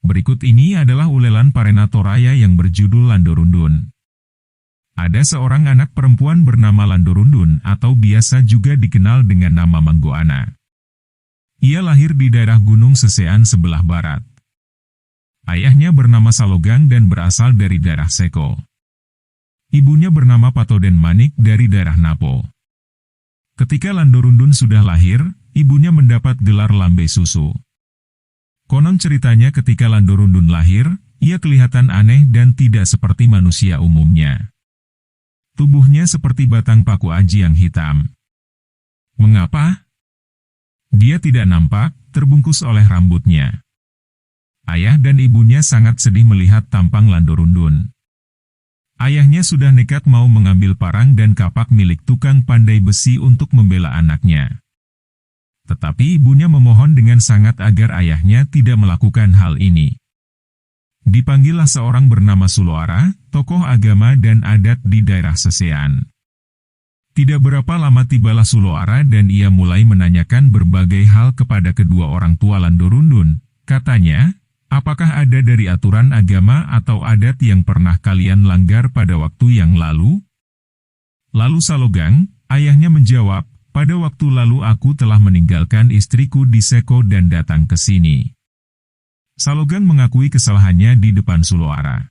Berikut ini adalah ulelan Parena Toraya yang berjudul Landorundun. Ada seorang anak perempuan bernama Landorundun atau biasa juga dikenal dengan nama Manggoana. Ia lahir di daerah Gunung Sesean sebelah barat. Ayahnya bernama Salogang dan berasal dari daerah Seko. Ibunya bernama Patoden Manik dari daerah Napo. Ketika Landorundun sudah lahir, ibunya mendapat gelar Lambe Susu. Konon ceritanya ketika Landorundun lahir, ia kelihatan aneh dan tidak seperti manusia umumnya. Tubuhnya seperti batang paku aji yang hitam. Mengapa? Dia tidak nampak, terbungkus oleh rambutnya. Ayah dan ibunya sangat sedih melihat tampang Landorundun. Ayahnya sudah nekat mau mengambil parang dan kapak milik tukang pandai besi untuk membela anaknya. Tetapi ibunya memohon dengan sangat agar ayahnya tidak melakukan hal ini. Dipanggillah seorang bernama Suloara, tokoh agama dan adat di daerah Sesean. Tidak berapa lama tibalah Suloara dan ia mulai menanyakan berbagai hal kepada kedua orang tua Landorundun. Katanya, apakah ada dari aturan agama atau adat yang pernah kalian langgar pada waktu yang lalu? Lalu Salogang, ayahnya menjawab, pada waktu lalu aku telah meninggalkan istriku di Seko dan datang ke sini. Salogang mengakui kesalahannya di depan Suloara.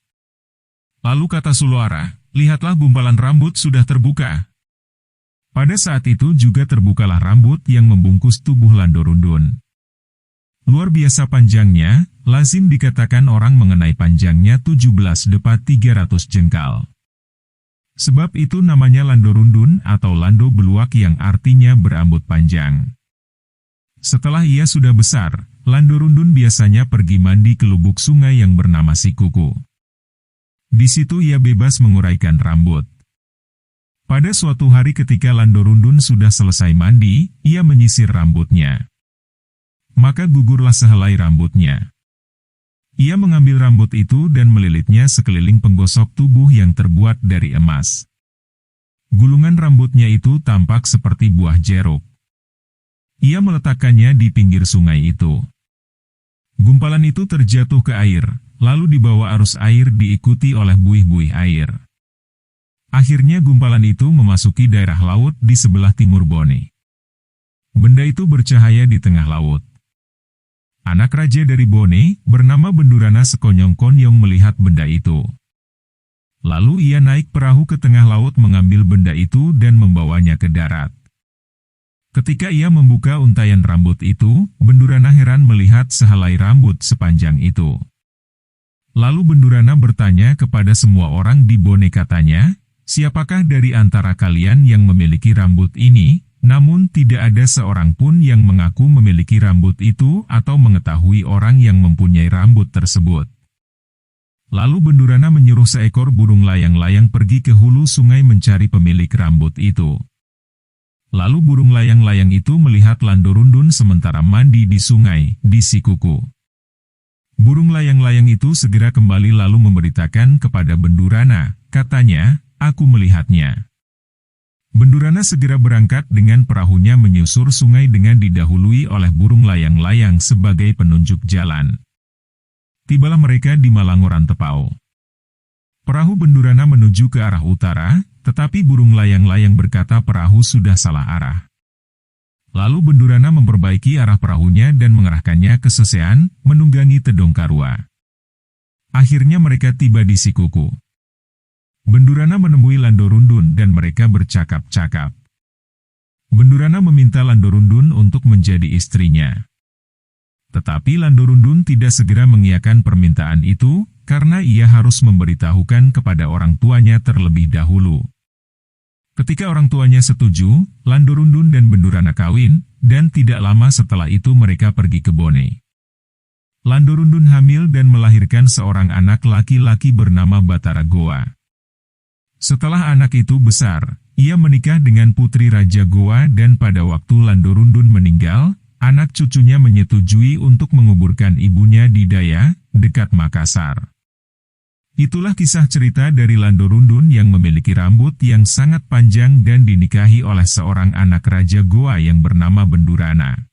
Lalu kata Suloara, lihatlah gumpalan rambut sudah terbuka. Pada saat itu juga terbukalah rambut yang membungkus tubuh Landorundun. Luar biasa panjangnya, lazim dikatakan orang mengenai panjangnya 17,300 jengkal. Sebab itu namanya Landorundun atau Lando Beluak yang artinya berambut panjang. Setelah ia sudah besar, Landorundun biasanya pergi mandi ke lubuk sungai yang bernama Sikuku. Di situ ia bebas menguraikan rambut. Pada suatu hari ketika Landorundun sudah selesai mandi, ia menyisir rambutnya. Maka gugurlah sehelai rambutnya. Ia mengambil rambut itu dan melilitnya sekeliling penggosok tubuh yang terbuat dari emas. Gulungan rambutnya itu tampak seperti buah jeruk. Ia meletakkannya di pinggir sungai itu. Gumpalan itu terjatuh ke air, lalu dibawa arus air diikuti oleh buih-buih air. Akhirnya gumpalan itu memasuki daerah laut di sebelah timur Bone. Benda itu bercahaya di tengah laut. Anak raja dari Bone, bernama Bendurana sekonyong-konyong melihat benda itu. Lalu ia naik perahu ke tengah laut mengambil benda itu dan membawanya ke darat. Ketika ia membuka untaian rambut itu, Bendurana heran melihat sehelai rambut sepanjang itu. Lalu Bendurana bertanya kepada semua orang di Bone katanya, siapakah dari antara kalian yang memiliki rambut ini? Namun tidak ada seorang pun yang mengaku memiliki rambut itu atau mengetahui orang yang mempunyai rambut tersebut. Lalu Bendurana menyuruh seekor burung layang-layang pergi ke hulu sungai mencari pemilik rambut itu. Lalu burung layang-layang itu melihat Landorundun sementara mandi di sungai, di Sikuku. Burung layang-layang itu segera kembali lalu memberitakan kepada Bendurana, katanya, aku melihatnya. Bendurana segera berangkat dengan perahunya menyusur sungai dengan didahului oleh burung layang-layang sebagai penunjuk jalan. Tibalah mereka di Malangoran Tepau. Perahu Bendurana menuju ke arah utara, tetapi burung layang-layang berkata perahu sudah salah arah. Lalu Bendurana memperbaiki arah perahunya dan mengarahkannya ke Sesean, menunggangi Tedongkarua. Akhirnya mereka tiba di Sikuku. Bendurana menemui Landorundun dan mereka bercakap-cakap. Bendurana meminta Landorundun untuk menjadi istrinya. Tetapi Landorundun tidak segera mengiyakan permintaan itu, karena ia harus memberitahukan kepada orang tuanya terlebih dahulu. Ketika orang tuanya setuju, Landorundun dan Bendurana kawin, dan tidak lama setelah itu mereka pergi ke Bone. Landorundun hamil dan melahirkan seorang anak laki-laki bernama Batara Goa. Setelah anak itu besar, ia menikah dengan putri Raja Goa dan pada waktu Landorundun meninggal, anak cucunya menyetujui untuk menguburkan ibunya di Daya, dekat Makassar. Itulah kisah cerita dari Landorundun yang memiliki rambut yang sangat panjang dan dinikahi oleh seorang anak Raja Goa yang bernama Bendurana.